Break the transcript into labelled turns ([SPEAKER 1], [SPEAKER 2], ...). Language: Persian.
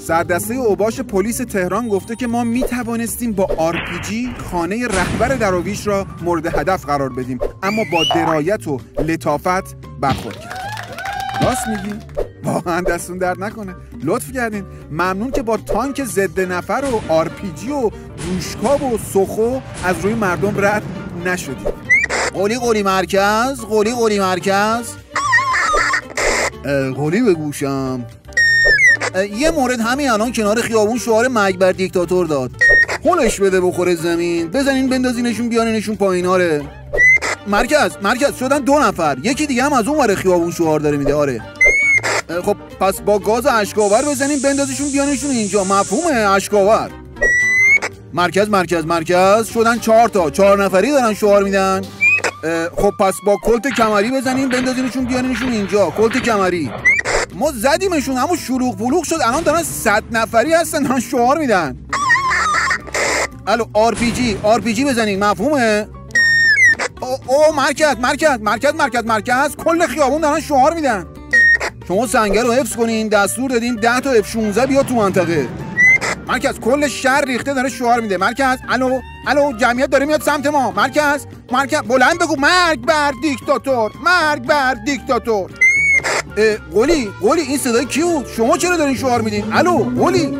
[SPEAKER 1] سردسته اوباش پلیس تهران گفته که ما می توانستیم با RPG خانه رهبر دراویش را مورد هدف قرار بدیم، اما با درایت و لطافت برخورد کرد. راست میگی؟ واقعا دستون درد نکنه، لطف کردین. ممنون که با تانک ضد نفر و RPG و دوشکاب و سخو از روی مردم رد نشدید. قولی مرکز، قولی مرکز، قولی به گوشم. یه مورد همین الان کنار خیابون شعار مرگ بر دیکتاتور داد. هولش بده بخوره زمین، بزنین بندازینشون بیانینشون پاییناره. مرکز شدن 2 نفر، یکی دیگه هم از اون ور خیابون شعار داره میده. آره خب پس با گاز اشکاور بزنین بندازیشون بیانشون اینجا، مفهومه؟ اشکاور. مرکز شدن 4 تا، 4 نفری دارن شعار میدن. خب پس با کلت کمری بزنین بندازینشون بیانشون اینجا، کلت کمری. ما زدیمشون اما شلوغ پلوغ شد، الان دارن 100 نفری هستن دارن شعار میدن. الو RPG بزنین، مفهومه؟ او مرکز کل خیابون دارن شعار میدن. شما سنگر رو حفظ کنین، دستور دادیم 10 تا F16 بیاد تو منطقه. مرکز کل شهر ریخته داره شعار میده. مرکز الو جمعیت داره میاد سمت ما. مرکز بلند بگو مرگ بر دیکتاتور. قولی این صدای کی بود؟ شما چرا دارین شعار میدین؟ الو قولی.